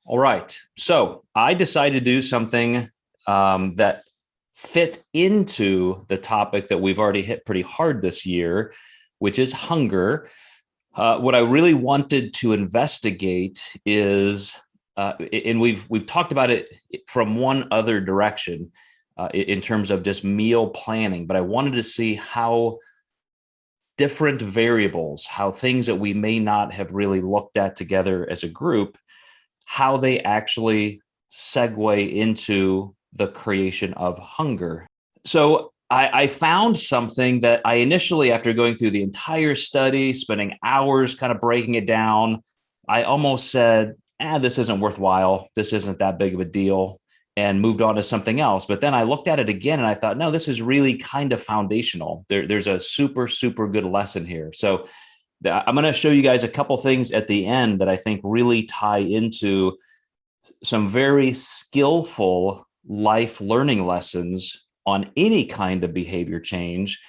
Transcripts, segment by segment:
All right. So I decided to do something that fit into the topic that we've already hit pretty hard this year, which is hunger. What I really wanted to investigate is, and we've talked about it from one other direction in terms of just meal planning, but I wanted to see how different variables, how things that we may not have really looked at together as a group, how they actually segue into the creation of hunger. So I found something that I initially, after going through the entire study, spending hours kind of breaking it down, I almost said, this isn't worthwhile. This isn't that big of a deal, and moved on to something else. But then I looked at it again and I thought, no, this is really kind of foundational. There's a super, super good lesson here. So I'm going to show you guys a couple things at the end that I think really tie into some very skillful life learning lessons on any kind of behavior change.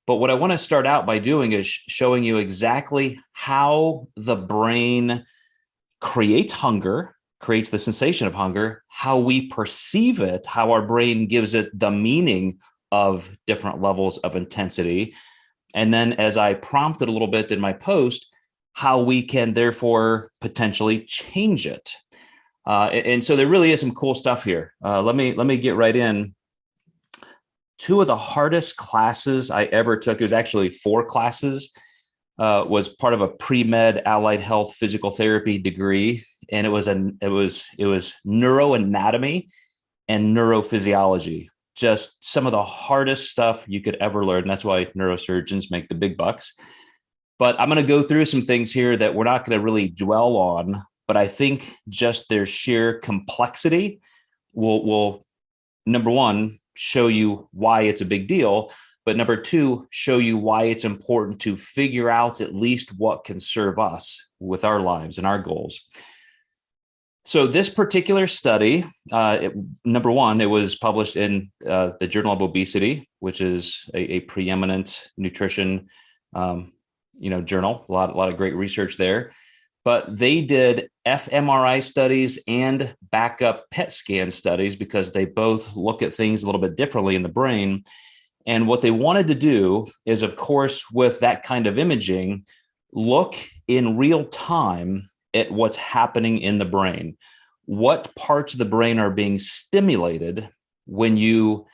But what I want to start out by doing is showing you exactly how the brain creates hunger, creates the sensation of hunger, how we perceive it, how our brain gives it the meaning of different levels of intensity. And then, as I prompted a little bit in my post, how we can therefore potentially change it. And so there really is some cool stuff here. Let me get right in. Two of the hardest classes I ever took, it was actually 4 classes, was part of a pre-med allied health physical therapy degree, and it was neuroanatomy and neurophysiology. Just some of the hardest stuff you could ever learn. That's why neurosurgeons make the big bucks. But I'm going to go through some things here that we're not going to really dwell on, but I think just their sheer complexity will number one, show you why it's a big deal, but number 2, show you why it's important to figure out at least what can serve us with our lives and our goals. So this particular study, number 1, it was published in the Journal of Obesity, which is a preeminent nutrition journal. A lot of great research there. But they did fMRI studies and backup PET scan studies because they both look at things a little bit differently in the brain. And what they wanted to do is, of course, with that kind of imaging, look in real time at what's happening in the brain. What parts of the brain are being stimulated when you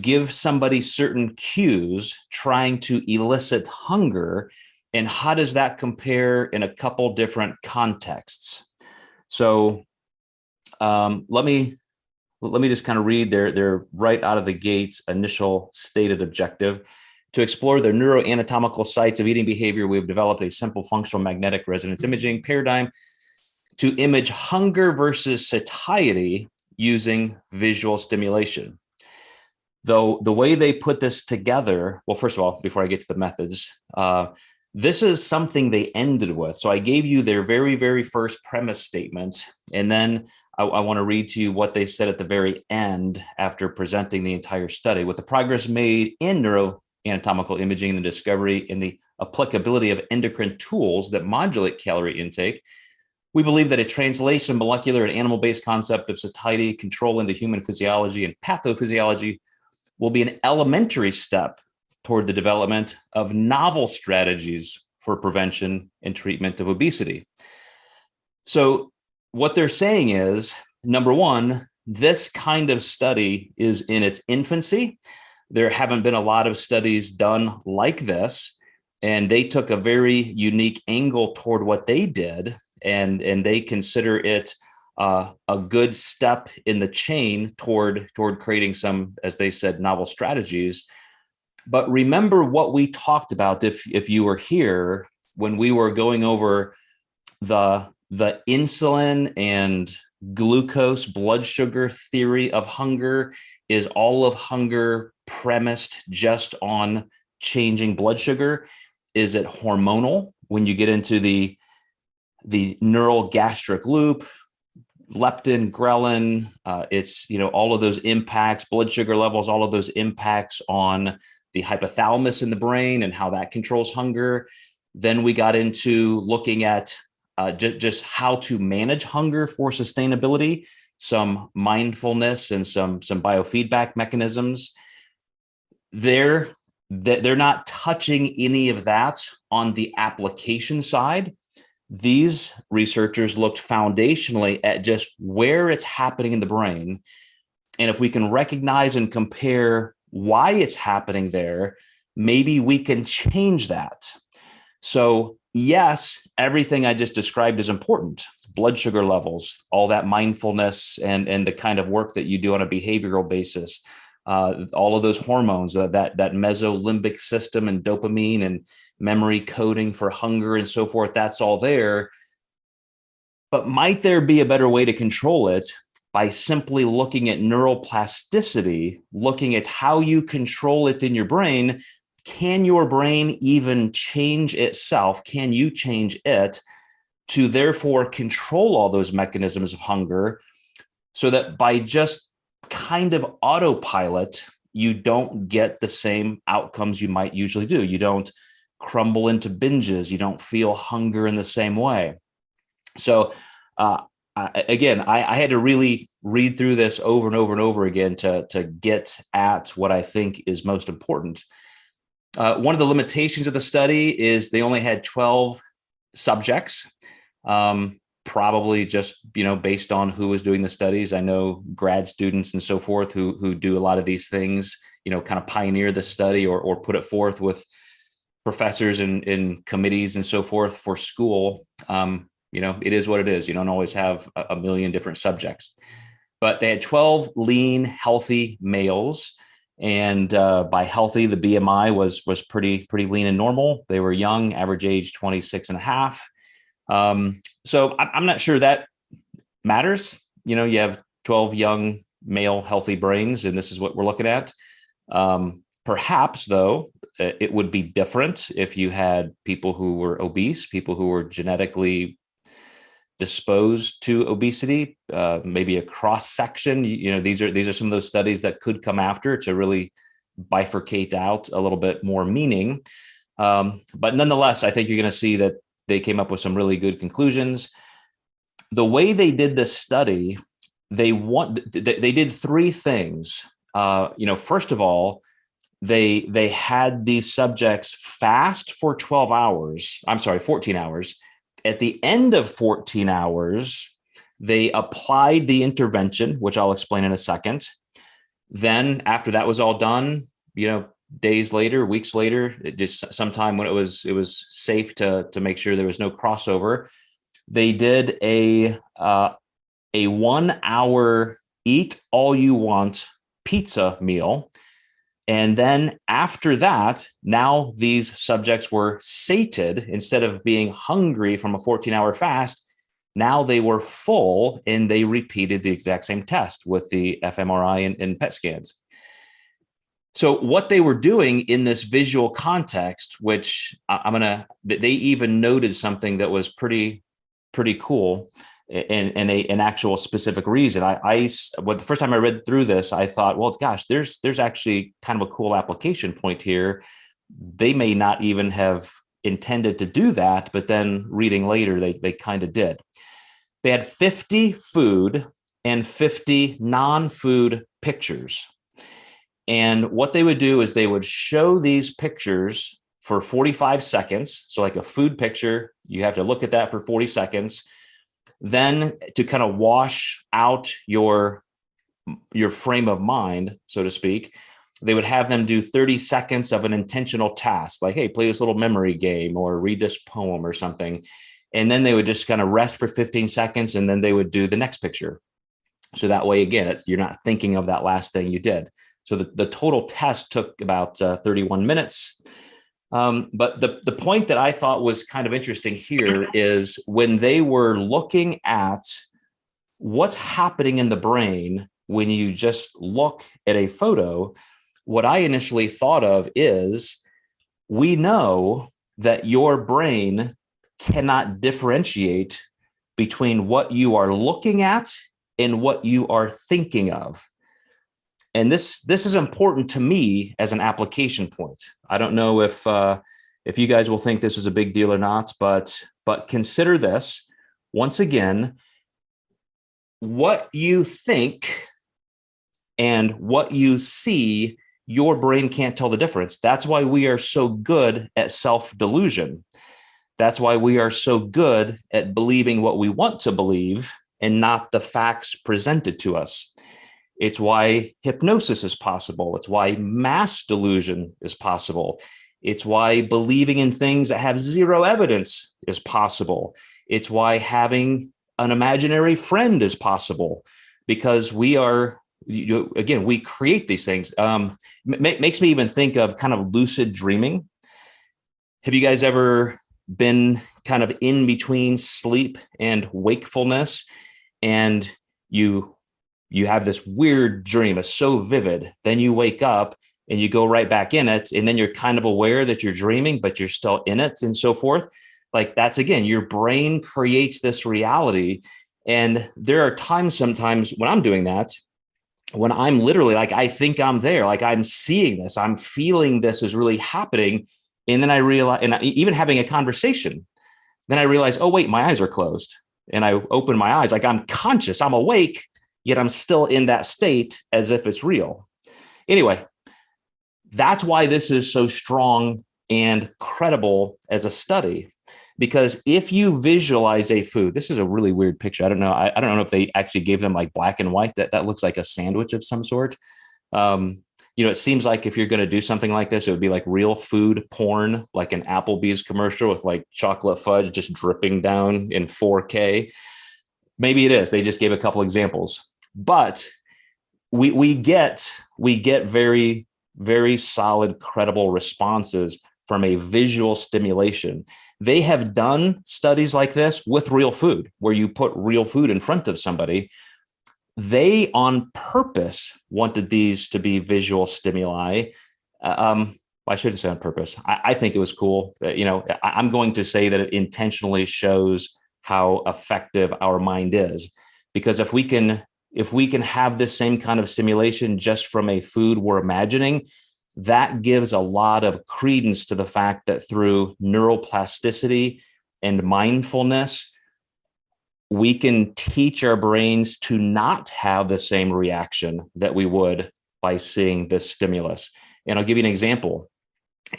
give somebody certain cues trying to elicit hunger, and how does that compare in a couple different contexts? So let me just kind of read their right out of the gates initial stated objective. To explore the neuroanatomical sites of eating behavior, we have developed a simple functional magnetic resonance imaging paradigm to image hunger versus satiety using visual stimulation. Though the way they put this together, well, first of all, before I get to the methods, this is something they ended with. So I gave you their very, very first premise statement, and then I want to read to you what they said at the very end after presenting the entire study. With the progress made in neuroanatomical imaging and the discovery in the applicability of endocrine tools that modulate calorie intake, we believe that a translation of molecular and animal-based concept of satiety control into human physiology and pathophysiology will be an elementary step toward the development of novel strategies for prevention and treatment of obesity. So what they're saying is, number 1, this kind of study is in its infancy. There haven't been a lot of studies done like this, and they took a very unique angle toward what they did, and they consider it a good step in the chain toward creating some, as they said, novel strategies. But remember what we talked about, if you were here, when we were going over the insulin and glucose blood sugar theory of hunger. Is all of hunger premised just on changing blood sugar? Is it hormonal when you get into the neural gastric loop, leptin, ghrelin? It's, all of those impacts, blood sugar levels, all of those impacts on the hypothalamus in the brain and how that controls hunger. Then we got into looking at just how to manage hunger for sustainability, some mindfulness, and some biofeedback mechanisms. They're not touching any of that on the application side. These researchers looked foundationally at just where it's happening in the brain. And if we can recognize and compare why it's happening there, maybe we can change that. So yes, everything I just described is important. Blood sugar levels, all that mindfulness, and the kind of work that you do on a behavioral basis, all of those hormones, that mesolimbic system and dopamine and memory coding for hunger and so forth, that's all there. But might there be a better way to control it by simply looking at neuroplasticity, looking at how you control it in your brain? Can your brain even change itself? Can you change it to therefore control all those mechanisms of hunger, so that by just kind of autopilot, you don't get the same outcomes you might usually do? You don't crumble into binges. You don't feel hunger in the same way. So again, I had to really read through this over and over and over again to get at what I think is most important. One of the limitations of the study is they only had 12 subjects, probably just, based on who was doing the studies. I know grad students and so forth who do a lot of these things, kind of pioneer the study or put it forth with professors in committees and so forth for school. It is what it is. You don't always have a million different subjects, but they had 12 lean, healthy males. And by healthy, the BMI was pretty lean and normal. They were young, average age 26 and a half. So I'm not sure that matters. You have 12 young male healthy brains, and this is what we're looking at. Perhaps, though, it would be different if you had people who were obese, people who were genetically disposed to obesity, maybe a cross section. These are some of those studies that could come after to really bifurcate out a little bit more meaning. But nonetheless, I think you're going to see that they came up with some really good conclusions. The way they did this study, they did three things. First of all, they had these subjects fast for 14 hours. At the end of 14 hours, they applied the intervention, which I'll explain in a second. Then after that was all done, days later, weeks later, just sometime when it was safe to make sure there was no crossover, they did a 1 hour eat all you want pizza meal. And then after that, now these subjects were sated. Instead of being hungry from a 14-hour fast, now they were full, and they repeated the exact same test with the fMRI and PET scans. So what they were doing in this visual context, which they even noted something that was pretty cool, and an actual specific reason. The first time I read through this, I thought, well, gosh, there's actually kind of a cool application point here. They may not even have intended to do that, but then reading later, they kind of did. They had 50 food and 50 non-food pictures. And what they would do is they would show these pictures for 45 seconds. So like a food picture, you have to look at that for 40 seconds. Then to kind of wash out your frame of mind, so to speak, they would have them do 30 seconds of an intentional task, like, hey, play this little memory game or read this poem or something. And then they would just kind of rest for 15 seconds, and then they would do the next picture. So that way, again, you're not thinking of that last thing you did. So the total test took about 31 minutes. But the point that I thought was kind of interesting here is when they were looking at what's happening in the brain when you just look at a photo, what I initially thought of is, we know that your brain cannot differentiate between what you are looking at and what you are thinking of. And this is important to me as an application point. I don't know if you guys will think this is a big deal or not, but But consider this, once again, what you think and what you see, your brain can't tell the difference. That's why we are so good at self-delusion. That's why we are so good at believing what we want to believe and not the facts presented to us. It's why hypnosis is possible. It's why mass delusion is possible. It's why believing in things that have zero evidence is possible. It's why having an imaginary friend is possible, because we are, again, we create these things. Makes me even think of kind of lucid dreaming. Have you guys ever been kind of in between sleep and wakefulness, and you have this weird dream, it's so vivid, then you wake up and you go right back in it, and then you're kind of aware that you're dreaming, but you're still in it, and so forth? Like, that's, again, your brain creates this reality. And there are times sometimes when I'm doing that, when I'm literally like, I think I'm there, like I'm seeing this, I'm feeling this is really happening. And then I realize, and even having a conversation, then I realize, oh, wait, my eyes are closed. And I open my eyes, like I'm conscious, I'm awake, yet I'm still in that state as if it's real. Anyway, that's why this is so strong and credible as a study. Because if you visualize a food, this is a really weird picture. I don't know. I don't know if they actually gave them like black and white. That looks like a sandwich of some sort. It seems like if you're going to do something like this, it would be like real food porn, like an Applebee's commercial with like chocolate fudge just dripping down in 4K. Maybe it is. They just gave a couple examples, but we get very, very solid, credible responses from a visual stimulation. They have done studies like this with real food, where you put real food in front of somebody. They on purpose wanted these to be visual stimuli. I shouldn't say on purpose. I think it was cool. I'm going to say that it intentionally shows how effective our mind is, because if we can have this same kind of stimulation just from a food we're imagining, that gives a lot of credence to the fact that through neuroplasticity and mindfulness, we can teach our brains to not have the same reaction that we would by seeing this stimulus. And I'll give you an example.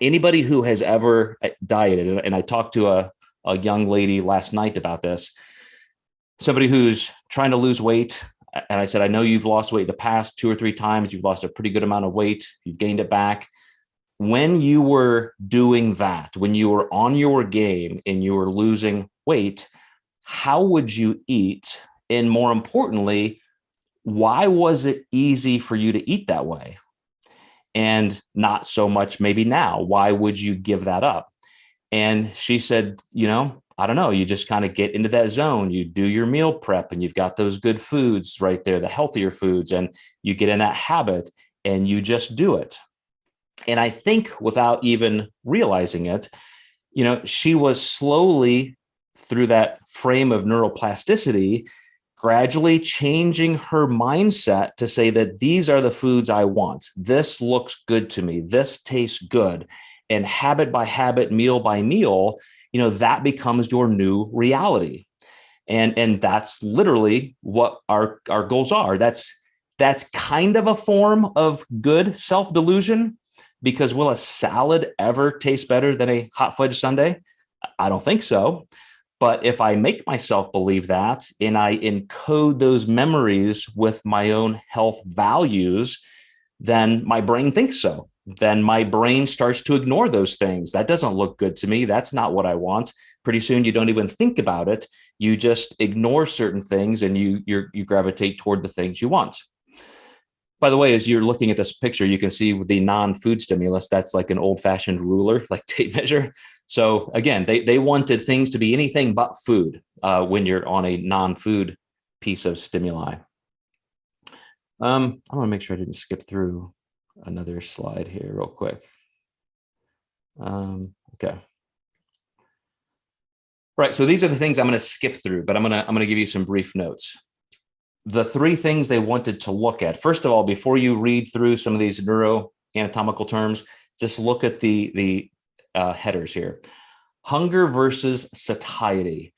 Anybody who has ever dieted, and I talked to a young lady last night about this, somebody who's trying to lose weight. And I said, I know you've lost weight the past 2 or 3 times. You've lost a pretty good amount of weight. You've gained it back. When you were doing that, when you were on your game and you were losing weight, how would you eat? And more importantly, why was it easy for you to eat that way? And not so much maybe now. Why would you give that up? And she said, I don't know. You just kind of get into that zone. You do your meal prep and you've got those good foods right there, the healthier foods, and you get in that habit and you just do it. And I think without even realizing it, she was slowly, through that frame of neuroplasticity, gradually changing her mindset to say that these are the foods I want. This looks good to me. This tastes good. And habit by habit, meal by meal, that becomes your new reality. And that's literally what our goals are. That's kind of a form of good self-delusion, because will a salad ever taste better than a hot fudge sundae? I don't think so. But if I make myself believe that and I encode those memories with my own health values, then my brain thinks so. Then my brain starts to ignore those things. That doesn't look good to me. That's not what I want. Pretty soon you don't even think about it. You just ignore certain things and you gravitate toward the things you want. By the way, as you're looking at this picture, you can see the non-food stimulus. That's like an old-fashioned ruler, like tape measure. So again, they wanted things to be anything but food when you're on a non-food piece of stimuli. I want to make sure I didn't skip through another slide here real quick. Okay. Right. So these are the things I'm going to skip through, but I'm going to give you some brief notes. The 3 things they wanted to look at. First of all, before you read through some of these neuroanatomical terms, just look at the headers here. Hunger versus satiety.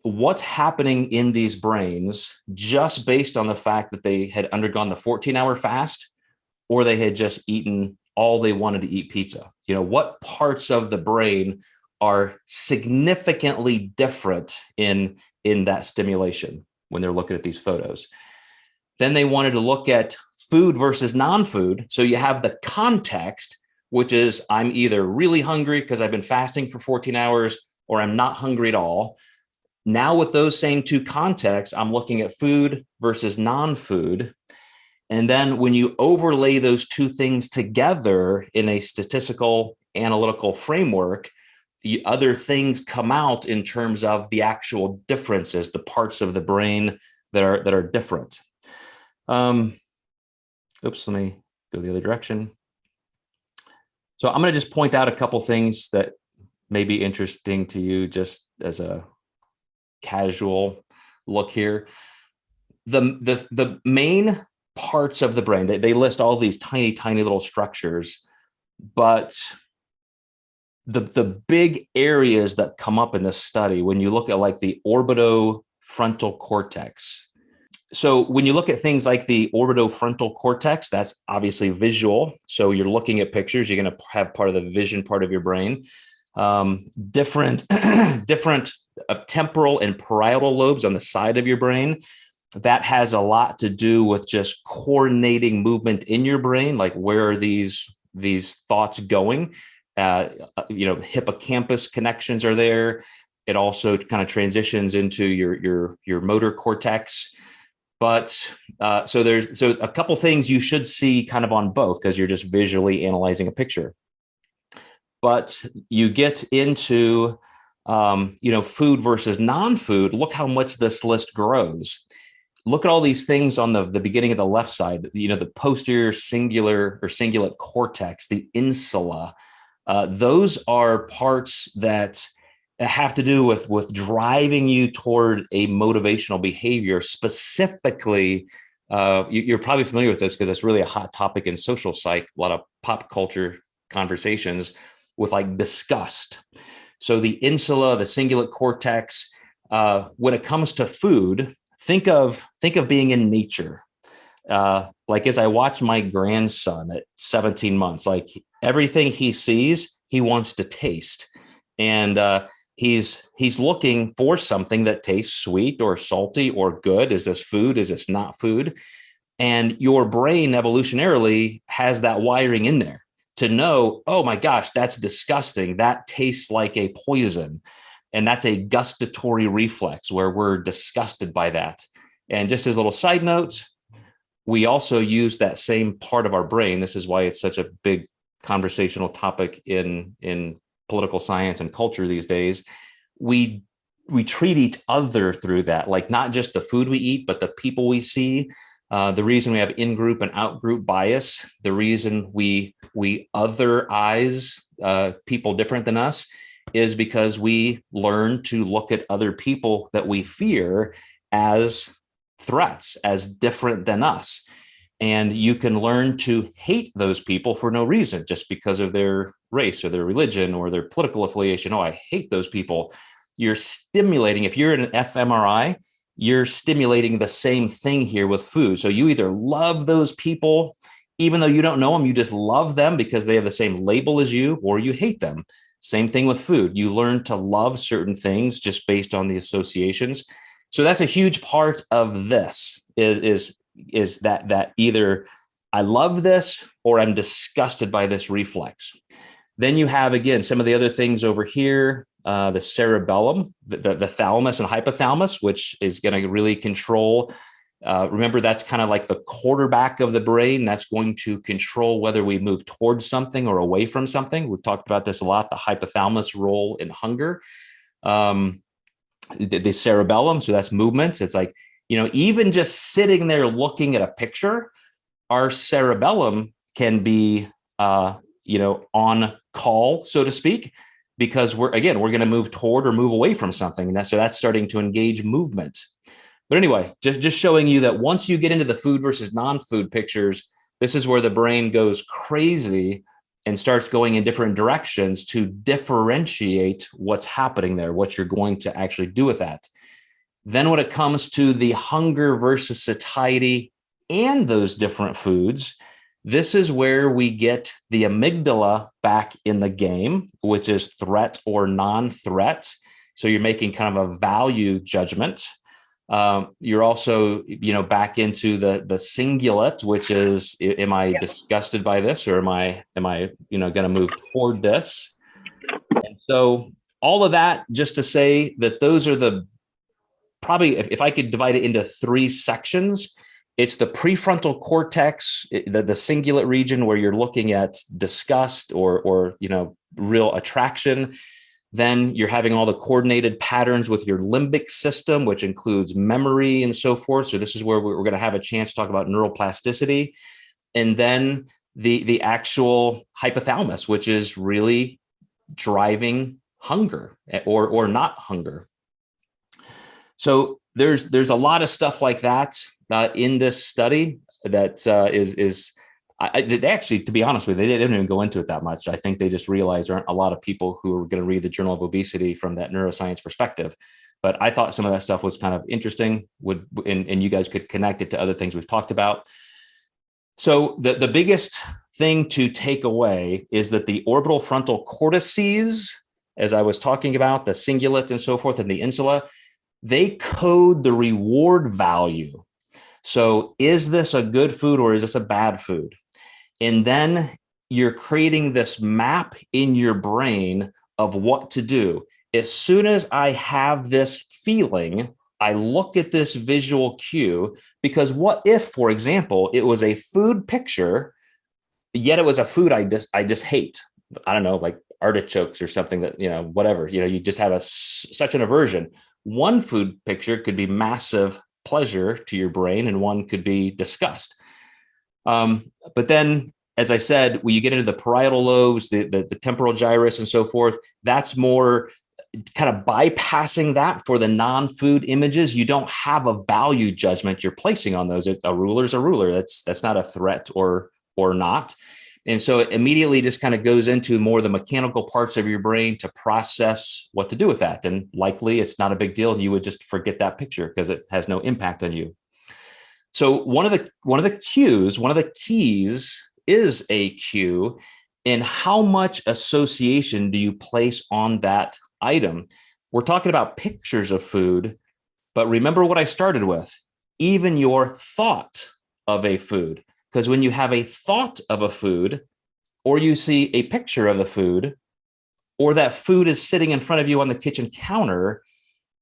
What's happening in these brains just based on the fact that they had undergone the 14-hour fast, or they had just eaten all they wanted to eat, pizza? What parts of the brain are significantly different in that stimulation when they're looking at these photos? Then they wanted to look at food versus non-food. So you have the context, which is I'm either really hungry because I've been fasting for 14 hours, or I'm not hungry at all. Now with those same two contexts, I'm looking at food versus non-food. And then when you overlay those two things together in a statistical analytical framework, the other things come out in terms of the actual differences, the parts of the brain that are different. Oops, let me go the other direction. So I'm going to just point out a couple things that may be interesting to you just as a casual look here. The main parts of the brain, they list all these tiny little structures, but the big areas that come up in this study, when you look at like the orbitofrontal cortex. So when you look at things like the orbitofrontal cortex, that's obviously visual. So you're looking at pictures, you're going to have part of the vision part of your brain. Different temporal and parietal lobes on the side of your brain. That has a lot to do with just coordinating movement in your brain. Like, where are these thoughts going? Hippocampus connections are there. It also kind of transitions into your motor cortex. But so a couple things you should see kind of on both, because you're just visually analyzing a picture. But you get into food versus non-food. Look how much this list grows. Look at all these things on the beginning of the left side, the posterior cingulate cortex, the insula. Those are parts that have to do with driving you toward a motivational behavior. Specifically, you're probably familiar with this because it's really a hot topic in social psych, a lot of pop culture conversations with like disgust. So the insula, the cingulate cortex, when it comes to food, think of being in nature. Like, as I watch my grandson at 17 months, like everything he sees, he wants to taste. And he's looking for something that tastes sweet or salty or good. Is this food? Is this not food? And your brain evolutionarily has that wiring in there to know, oh my gosh, that's disgusting. That tastes like a poison. And that's a gustatory reflex where we're disgusted by that. And just as a little side note, we also use that same part of our brain. This is why it's such a big conversational topic in political science and culture these days. We treat each other through that, like not just the food we eat, but the people we see. The reason we have in-group and out-group bias, the reason we otherize people different than us, is because we learn to look at other people that we fear as threats, as different than us. And you can learn to hate those people for no reason, just because of their race or their religion or their political affiliation. Oh, I hate those people. You're stimulating, if you're in an fMRI, you're stimulating the same thing here with food. So you either love those people, even though you don't know them, you just love them because they have the same label as you, or you hate them. Same thing with food. You learn to love certain things just based on the associations. So that's a huge part of this is that either I love this or I'm disgusted by this reflex. Then you have, again, some of the other things over here, the cerebellum, the thalamus and hypothalamus, which is going to really control. Remember, that's kind of like the quarterback of the brain. That's going to control whether we move towards something or away from something. We've talked about this a lot, the hypothalamus role in hunger. The cerebellum, so that's movement. It's like, even just sitting there looking at a picture, our cerebellum can be, on call, so to speak, because we're going to move toward or move away from something. And so that's starting to engage movement. But anyway, just showing you that once you get into the food versus non-food pictures, this is where the brain goes crazy and starts going in different directions to differentiate what's happening there, what you're going to actually do with that. Then when it comes to the hunger versus satiety and those different foods, this is where we get the amygdala back in the game, which is threat or non-threat. So you're making kind of a value judgment. You're also, back into the cingulate, which is, am I disgusted by this, or am I, going to move toward this? And so all of that, just to say that those are the probably, if I could divide it into 3 sections, it's the prefrontal cortex, the cingulate region where you're looking at disgust or real attraction. Then you're having all the coordinated patterns with your limbic system, which includes memory and so forth. So this is where we're going to have a chance to talk about neuroplasticity. And then the actual hypothalamus, which is really driving hunger or not hunger. So there's a lot of stuff like that in this study that they actually, to be honest with you, they didn't even go into it that much. I think they just realized there aren't a lot of people who are going to read the Journal of Obesity from that neuroscience perspective. But I thought some of that stuff was kind of interesting, and you guys could connect it to other things we've talked about. So the biggest thing to take away is that the orbital frontal cortices, as I was talking about, the cingulate and so forth, and the insula, they code the reward value. So is this a good food or is this a bad food? And then you're creating this map in your brain of what to do. As soon as I have this feeling, I look at this visual cue, because what if, for example, it was a food picture, yet it was a food I just hate. I don't know, like artichokes or something that, whatever, you just have such an aversion. One food picture could be massive pleasure to your brain, and one could be disgust. But then, as I said, when you get into the parietal lobes, the temporal gyrus and so forth, that's more kind of bypassing that. For the non-food images, you don't have a value judgment you're placing on those. A ruler's a ruler. That's not a threat or not. And so it immediately just kind of goes into more the mechanical parts of your brain to process what to do with that. And likely it's not a big deal. You would just forget that picture because it has no impact on you. So one of the cues, one of the keys is a cue in how much association do you place on that item. We're talking about pictures of food, but remember what I started with, even your thought of a food. Because when you have a thought of a food, or you see a picture of the food, or that food is sitting in front of you on the kitchen counter,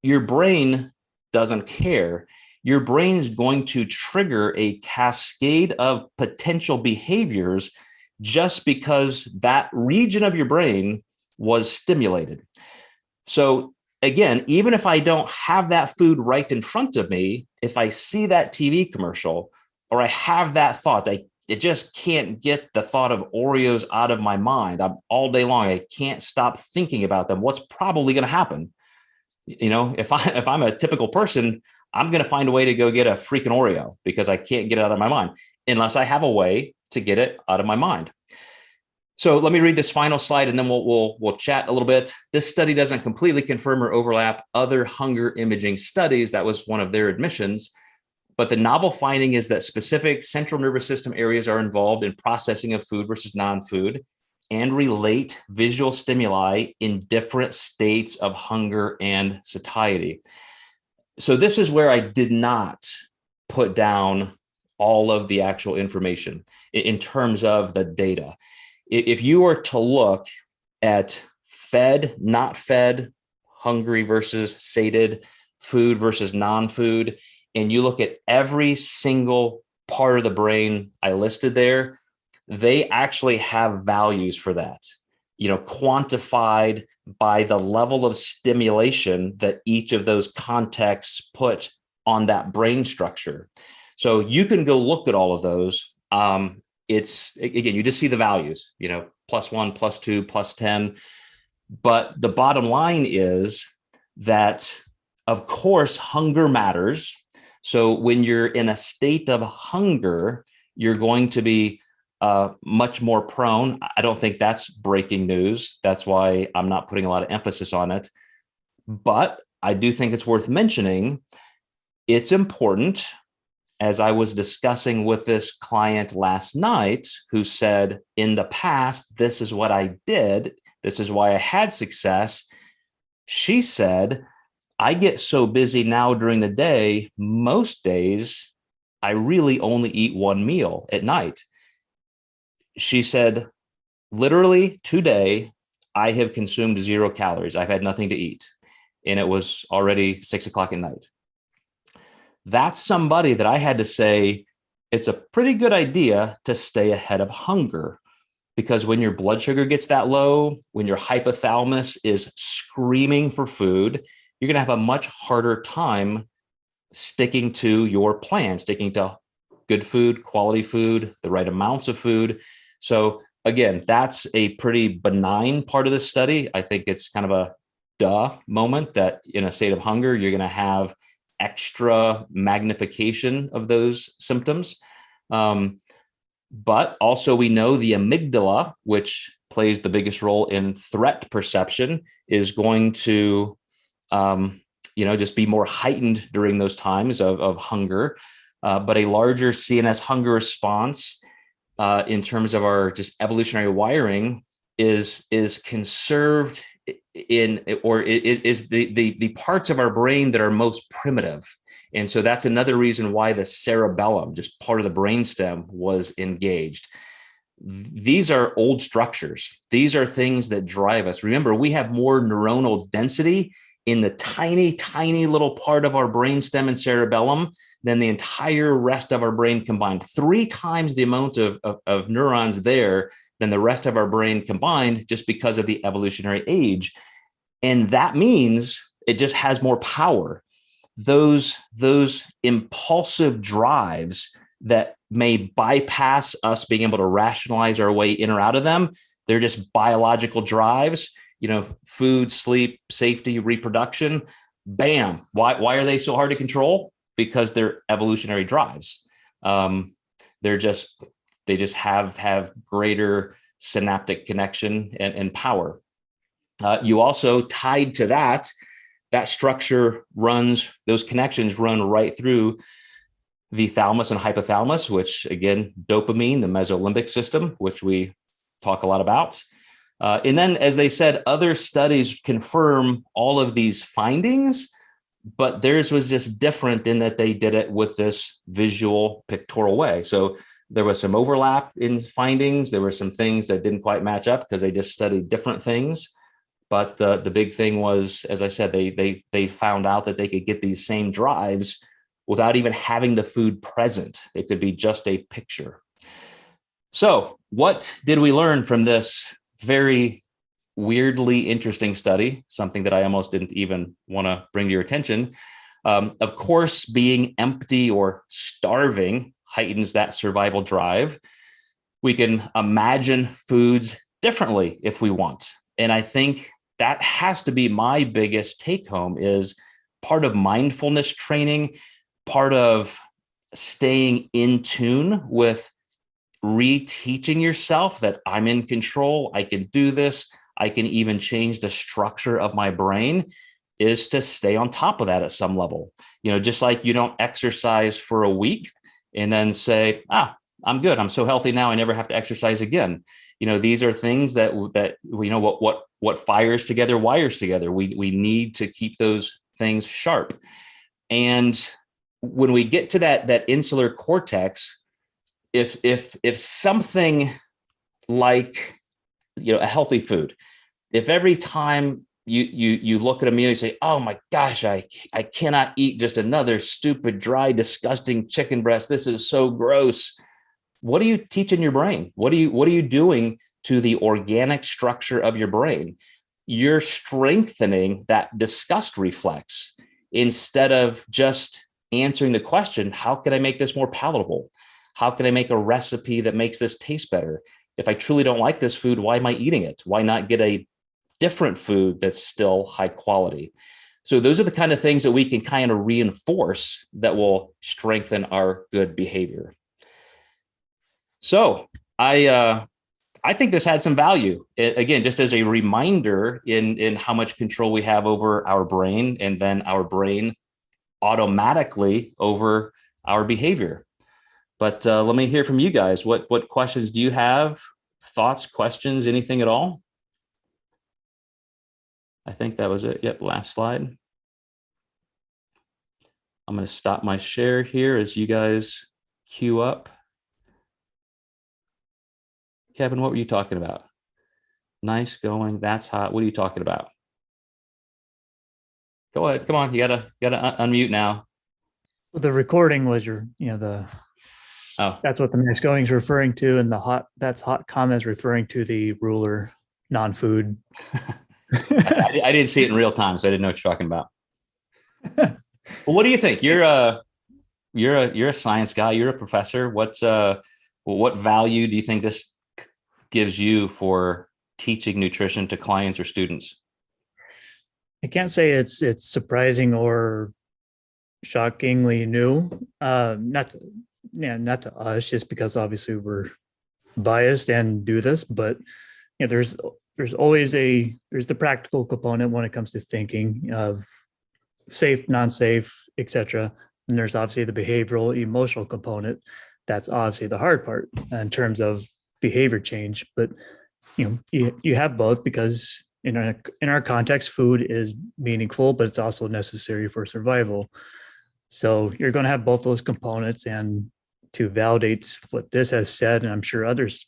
your brain doesn't care. Your brain is going to trigger a cascade of potential behaviors just because that region of your brain was stimulated. So again, even if I don't have that food right in front of me, if I see that TV commercial, or I have that thought, I just can't get the thought of Oreos out of my mind. I'm all day long. I can't stop thinking about them. What's probably going to happen? If I'm a typical person, I'm going to find a way to go get a freaking Oreo because I can't get it out of my mind unless I have a way to get it out of my mind. So let me read this final slide, and then we'll chat a little bit. This study doesn't completely confirm or overlap other hunger imaging studies. That was one of their admissions. But the novel finding is that specific central nervous system areas are involved in processing of food versus non-food and relate visual stimuli in different states of hunger and satiety. So this is where I did not put down all of the actual information in terms of the data. If you were to look at fed, not fed, hungry versus sated, food versus non-food, and you look at every single part of the brain I listed there, they actually have values for that, quantified by the level of stimulation that each of those contexts put on that brain structure. So you can go look at all of those. It's, again, you just see the values, +1, +2, +10. But the bottom line is that, of course, hunger matters. So when you're in a state of hunger, you're going to be much more prone. I don't think that's breaking news. That's why I'm not putting a lot of emphasis on it. But I do think it's worth mentioning. It's important, as I was discussing with this client last night, who said, in the past, this is what I did. This is why I had success. She said, I get so busy now during the day, most days, I really only eat one meal at night. She said, literally today, I have consumed 0 calories. I've had nothing to eat. And it was already 6 o'clock at night. That's somebody that I had to say, it's a pretty good idea to stay ahead of hunger, because when your blood sugar gets that low, when your hypothalamus is screaming for food, you're going to have a much harder time sticking to your plan, sticking to good food, quality food, the right amounts of food. So again, that's a pretty benign part of this study. I think it's kind of a duh moment that in a state of hunger, you're going to have extra magnification of those symptoms. But also we know the amygdala, which plays the biggest role in threat perception, is going to, just be more heightened during those times of hunger. But a larger CNS hunger response in terms of our just evolutionary wiring is conserved in, or is the parts of our brain that are most primitive. And so that's another reason why the cerebellum, just part of the brainstem, was engaged. These are old structures. These are things that drive us. Remember, we have more neuronal density in the tiny, tiny little part of our brainstem and cerebellum than the entire rest of our brain combined. 3 times the amount of neurons there than the rest of our brain combined, just because of the evolutionary age. And that means it just has more power. Those impulsive drives that may bypass us being able to rationalize our way in or out of them, they're just biological drives, food, sleep, safety, reproduction. Bam. Why are they so hard to control? Because they're evolutionary drives. They just have greater synaptic connection and power. You also, tied to that structure those connections run right through the thalamus and hypothalamus, which again, dopamine, the mesolimbic system, which we talk a lot about. And then, as they said, other studies confirm all of these findings, but theirs was just different in that they did it with this visual pictorial way. So there was some overlap in findings. There were some things that didn't quite match up because they just studied different things. But the big thing was, as I said, they found out that they could get these same drives without even having the food present. It could be just a picture. So what did we learn from this very weirdly interesting study? Something that I almost didn't even want to bring to your attention. Of course, being empty or starving heightens that survival drive. We can imagine foods differently if we want. And I think that has to be my biggest take home, is part of mindfulness training, part of staying in tune with reteaching yourself that I'm in control. I can do this. I can even change the structure of my brain, is to stay on top of that at some level. Just like you don't exercise for a week and then say, I'm good. I'm so healthy now, I never have to exercise again. These are things that what fires together wires together. We need to keep those things sharp. And when we get to that insular cortex, if something like a healthy food, if every time you look at a meal, you say, oh my gosh, I cannot eat just another stupid, dry, disgusting chicken breast. This is so gross. What are you teaching your brain? What are you doing to the organic structure of your brain? You're strengthening that disgust reflex instead of just answering the question, how can I make this more palatable? How can I make a recipe that makes this taste better? If I truly don't like this food, why am I eating it? Why not get a different food that's still high quality? So those are the kind of things that we can kind of reinforce that will strengthen our good behavior. So I think this had some value. Again, just as a reminder in how much control we have over our brain, and then our brain automatically over our behavior. But let me hear from you guys. What questions do you have? Thoughts, questions, anything at all? I think that was it. Yep, last slide. I'm going to stop my share here as you guys queue up. Kevin, what were you talking about? Nice going. That's hot. What are you talking about? Go ahead. Come on. You gotta unmute now. The recording was that's what the nice going is referring to, and that's hot comment is referring to the ruler non-food. I didn't see it in real time, so I didn't know what you're talking about. Well, what do you think? You're a science guy. You're a professor. What value do you think this gives you for teaching nutrition to clients or students? I can't say it's surprising or shockingly new. Not to us, just because obviously we're biased and do this, but there's always there's the practical component when it comes to thinking of safe, non-safe, etc. And there's obviously the behavioral, emotional component. That's obviously the hard part in terms of behavior change. But you have both, because in our context, food is meaningful, but it's also necessary for survival. So you're going to have both those components. And to validate what this has said, and I'm sure others,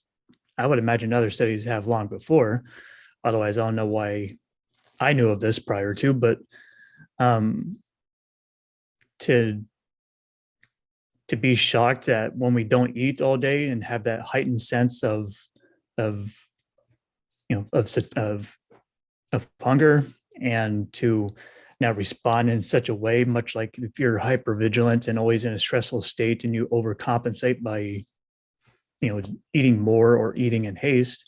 I would imagine other studies have long before. Otherwise, I don't know why I knew of this prior to, but to be shocked that when we don't eat all day and have that heightened sense of hunger, and to now respond in such a way, much like if you're hypervigilant and always in a stressful state and you overcompensate by eating more or eating in haste,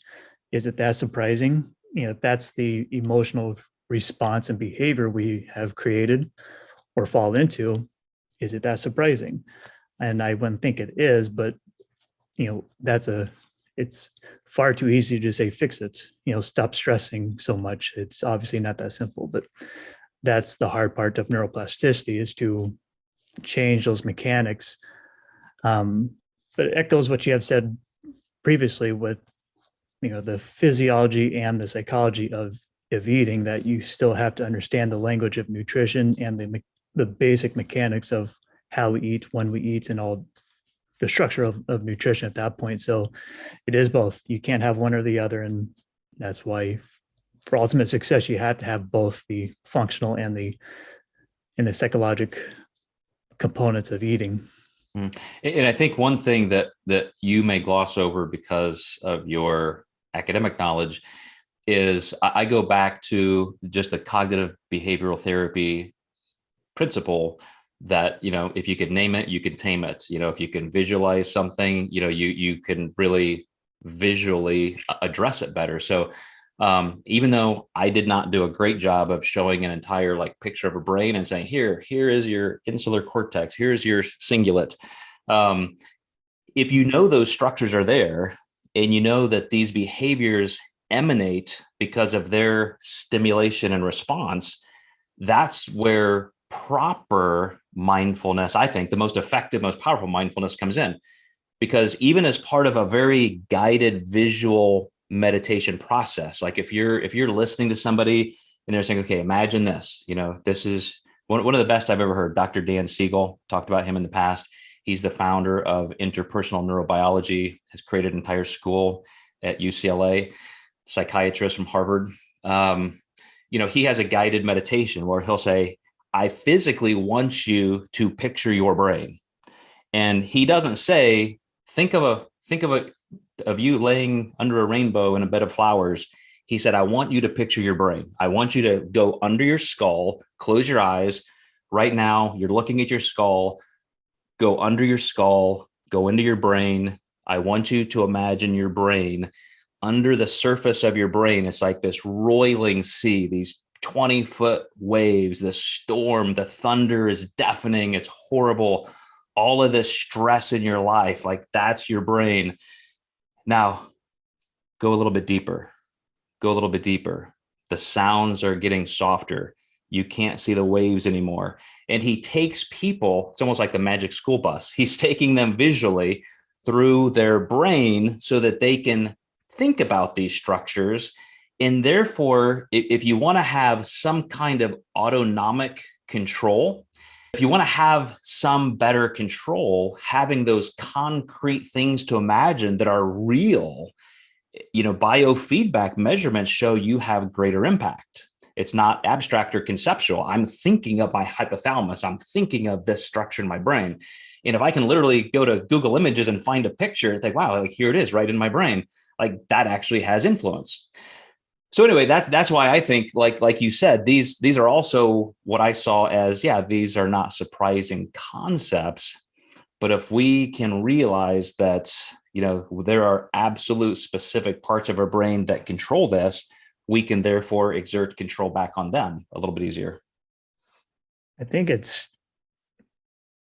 is it that surprising? That's the emotional response and behavior we have created or fall into. Is it that surprising? And I wouldn't think it is, but it's far too easy to say fix it, stop stressing so much. It's obviously not that simple, but that's the hard part of neuroplasticity, is to change those mechanics. But it echoes what you have said previously with the physiology and the psychology of eating, that you still have to understand the language of nutrition and the basic mechanics of how we eat, when we eat, and all the structure of nutrition at that point. So it is both. You can't have one or the other. And that's why for ultimate success, you have to have both the functional and the psychological components of eating. And I think one thing that you may gloss over because of your academic knowledge is I go back to just the cognitive behavioral therapy principle that, if you can name it, you can tame it. If you can visualize something, you can really visually address it better. So even though I did not do a great job of showing an entire picture of a brain and saying, here is your insular cortex, here's your cingulate. If those structures are there, and that these behaviors emanate because of their stimulation and response, that's where proper mindfulness, I think the most effective, most powerful mindfulness, comes in. Because even as part of a very guided visual meditation process, like if you're listening to somebody and they're saying, okay, imagine this, this is one of the best I've ever heard. Dr. Dan Siegel, talked about him in the past. He's the founder of interpersonal neurobiology, has created an entire school at UCLA, psychiatrist from Harvard. He has a guided meditation where he'll say, I physically want you to picture your brain. And he doesn't say, think of you laying under a rainbow in a bed of flowers. He said, I want you to picture your brain. I want you to go under your skull, close your eyes. Right now, you're looking at your skull, go under your skull, go into your brain. I want you to imagine your brain. Under the surface of your brain, it's like this roiling sea, these 20-foot waves, the storm, the thunder is deafening. It's horrible. All of this stress in your life, that's your brain. Now, go a little bit deeper. Go a little bit deeper. The sounds are getting softer. You can't see the waves anymore. And he takes people, it's almost like the magic school bus. He's taking them visually through their brain so that they can think about these structures. And therefore, if you want to have some kind of autonomic control, if you want to have some better control, having those concrete things to imagine that are real, biofeedback measurements show you have greater impact. It's not abstract or conceptual. I'm thinking of my hypothalamus. I'm thinking of this structure in my brain. And if I can literally go to Google Images and find a picture and think, wow, like here it is right in my brain, like that actually has influence. So anyway, that's why I think, like you said, these are also what I saw as, these are not surprising concepts. But if we can realize that, there are absolute specific parts of our brain that control this, we can therefore exert control back on them a little bit easier. I think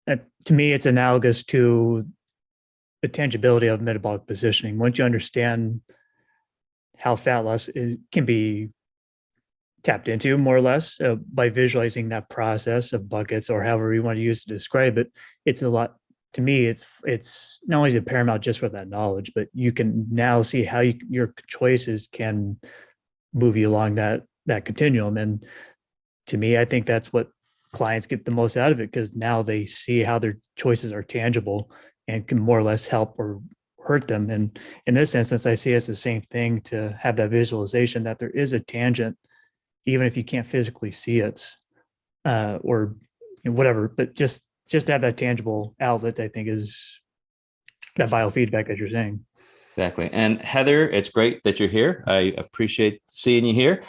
to me, it's analogous to the tangibility of metabolic positioning. Once you understand how fat loss can be tapped into more or less by visualizing that process of buckets or however you want to use to describe it, it's a lot. To me, it's not only is it paramount just for that knowledge, but you can now see how your choices can move you along that continuum. And to me, I think that's what clients get the most out of it, because now they see how their choices are tangible and can more or less help or hurt them. And in this instance, I see it's the same thing, to have that visualization that there is a tangent, even if you can't physically see it or whatever, but just to have that tangible outlet, I think, is that biofeedback, as you're saying. Exactly. And Heather, it's great that you're here. I appreciate seeing you here.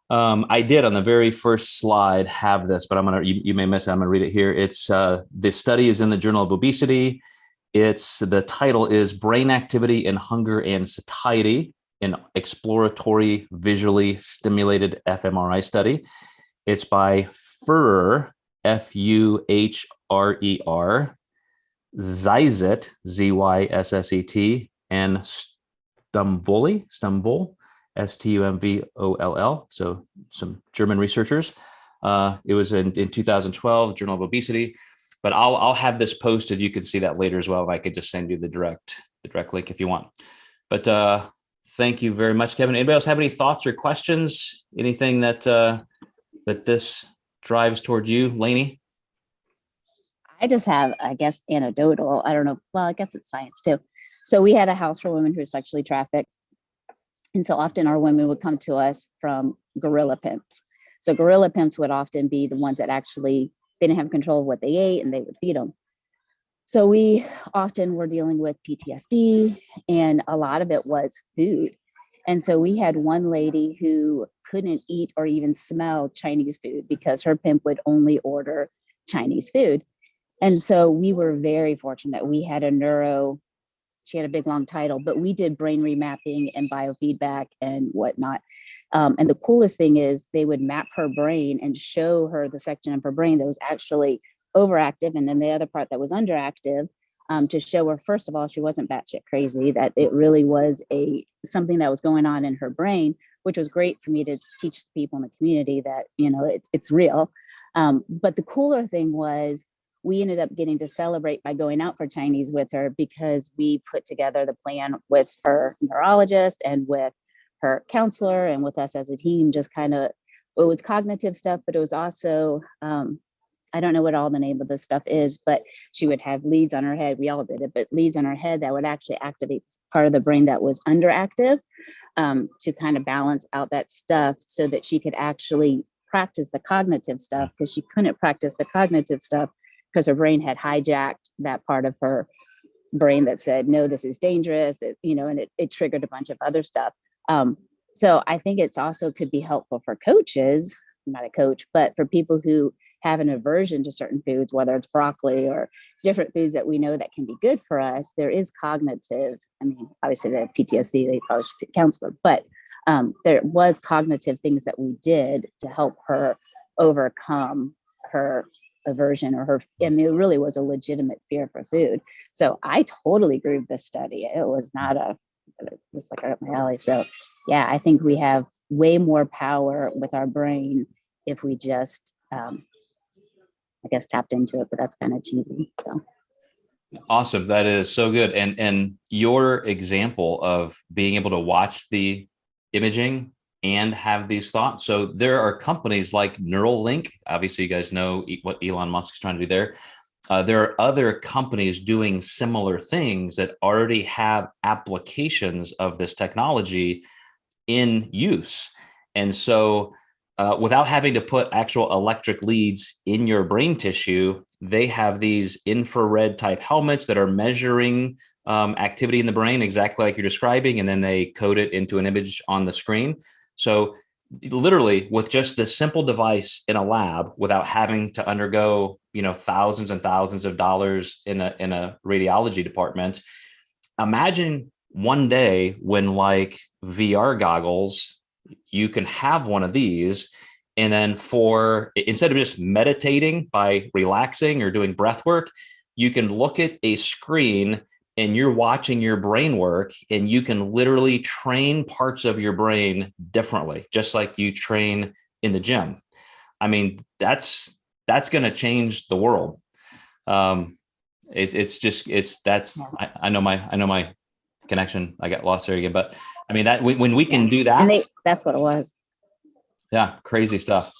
I did on the very first slide have this, but you may miss it. I'm gonna read it here. It's the study is in the Journal of Obesity. The title is Brain Activity in Hunger and Satiety, an exploratory visually stimulated fMRI study. It's by Fuhrer, Fuhrer, Zysset, Zysset, and Stumvoll, Stumvoll. So some German researchers. It was in 2012, Journal of Obesity. But I'll have this posted. You can see that later as well. And I could just send you the direct link if you want. But thank you very much, Kevin. Anybody else have any thoughts or questions? Anything that this drives toward you, Lainey? I just have, I guess, anecdotal. I don't know. Well, I guess it's science too. So we had a house for women who were sexually trafficked. And so often our women would come to us from gorilla pimps. So gorilla pimps would often be the ones that actually didn't have control of what they ate, and they would feed them. So we often were dealing with PTSD, and a lot of it was food. And so we had one lady who couldn't eat or even smell Chinese food because her pimp would only order Chinese food. And so we were very fortunate. We had she had a big long title, but we did brain remapping and biofeedback and whatnot. And the coolest thing is they would map her brain and show her the section of her brain that was actually overactive, and then the other part that was underactive, to show her, first of all, she wasn't batshit crazy, that it really was something that was going on in her brain, which was great for me to teach the people in the community that, it's real. But the cooler thing was, we ended up getting to celebrate by going out for Chinese with her, because we put together the plan with her neurologist and with her counselor and with us as a team. Just kind of, it was cognitive stuff, but it was also, I don't know what all the name of this stuff is, but she would have leads on her head. We all did it, but leads on her head that would actually activate part of the brain that was underactive, to kind of balance out that stuff so that she could actually practice the cognitive stuff, because she couldn't practice the cognitive stuff because her brain had hijacked that part of her brain that said, no, this is dangerous, and it triggered a bunch of other stuff. So I think it's also could be helpful for coaches, I'm not a coach, but for people who have an aversion to certain foods, whether it's broccoli or different foods that we know that can be good for us. There is cognitive, obviously they have PTSD, they probably should see a counselor, but there was cognitive things that we did to help her overcome her aversion or her, it really was a legitimate fear for food. So I totally agree with this study. It was not it's like right up my alley. So yeah, I think we have way more power with our brain if we just, I guess, tapped into it, but that's kind of cheesy. So. Awesome. That is so good. And your example of being able to watch the imaging and have these thoughts. So there are companies like Neuralink. Obviously, you guys know what Elon Musk is trying to do there. There are other companies doing similar things that already have applications of this technology in use. And so without having to put actual electric leads in your brain tissue, they have these infrared type helmets that are measuring activity in the brain, exactly like you're describing, and then they code it into an image on the screen. So literally with just this simple device in a lab, without having to undergo, thousands and thousands of dollars in a radiology department, imagine one day when like VR goggles, you can have one of these. And then instead of just meditating by relaxing or doing breath work, you can look at a screen and you're watching your brain work, and you can literally train parts of your brain differently, just like you train in the gym. I mean, that's going to change the world. I know my connection. I got lost there again, but I mean that when we can do that, and that's what it was. Yeah, crazy stuff.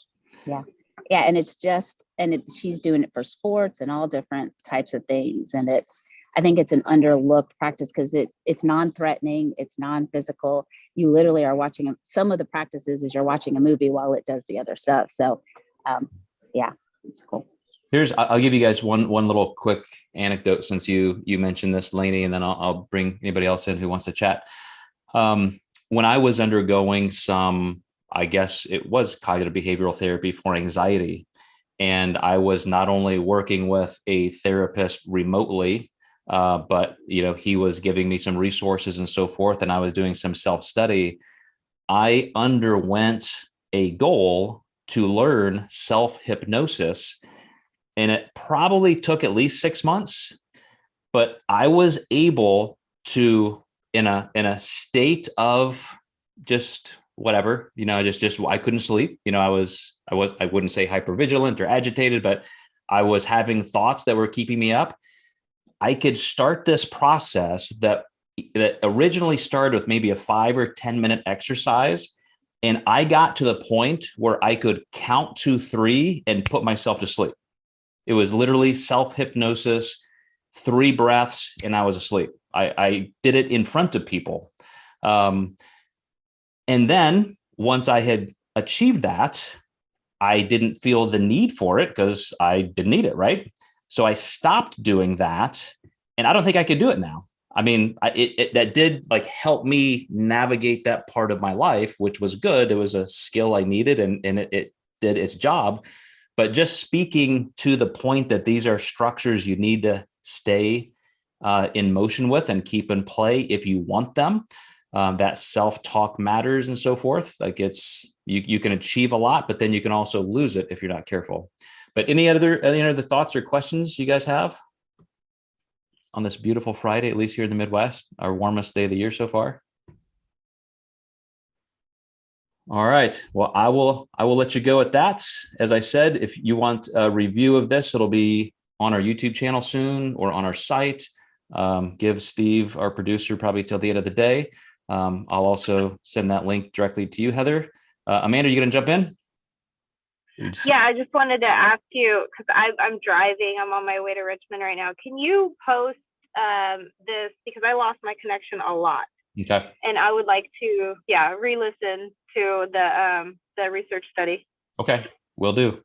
Yeah, and she's doing it for sports and all different types of things, and I think it's an underlooked practice because it's non-threatening, it's non-physical. You literally are watching some of the practices as you're watching a movie while it does the other stuff. So, yeah, it's cool. I'll give you guys one little quick anecdote since you mentioned this, Lainey, and then I'll bring anybody else in who wants to chat. When I was undergoing some, I guess it was cognitive behavioral therapy for anxiety, and I was not only working with a therapist remotely, but he was giving me some resources and so forth, and I was doing some self-study. I underwent a goal to learn self-hypnosis, and it probably took at least 6 months, but I was able to, in a state of just whatever, just I couldn't sleep. I wouldn't say hypervigilant or agitated, but I was having thoughts that were keeping me up. I could start this process that originally started with maybe a 5 or 10 minute exercise. And I got to the point where I could count to 3 and put myself to sleep. It was literally self-hypnosis, 3 breaths, and I was asleep. I did it in front of people. And then once I had achieved that, I didn't feel the need for it because I didn't need it, right? So I stopped doing that, and I don't think I could do it now. I mean, that did like help me navigate that part of my life, which was good. It was a skill I needed, and it did its job. But just speaking to the point that these are structures you need to stay in motion with and keep in play if you want them. That self-talk matters and so forth. Like you can achieve a lot, but then you can also lose it if you're not careful. But any other thoughts or questions you guys have on this beautiful Friday, at least here in the Midwest, our warmest day of the year so far? All right. Well, I will let you go at that. As I said, if you want a review of this, it'll be on our YouTube channel soon or on our site. Give Steve, our producer, probably till the end of the day. I'll also send that link directly to you, Heather. Amanda, are you going to jump in? Yeah, I just wanted to ask you, because I'm driving. I'm on my way to Richmond right now. Can you post this? Because I lost my connection a lot. Okay. And I would like to, re-listen to the research study. Okay, will do.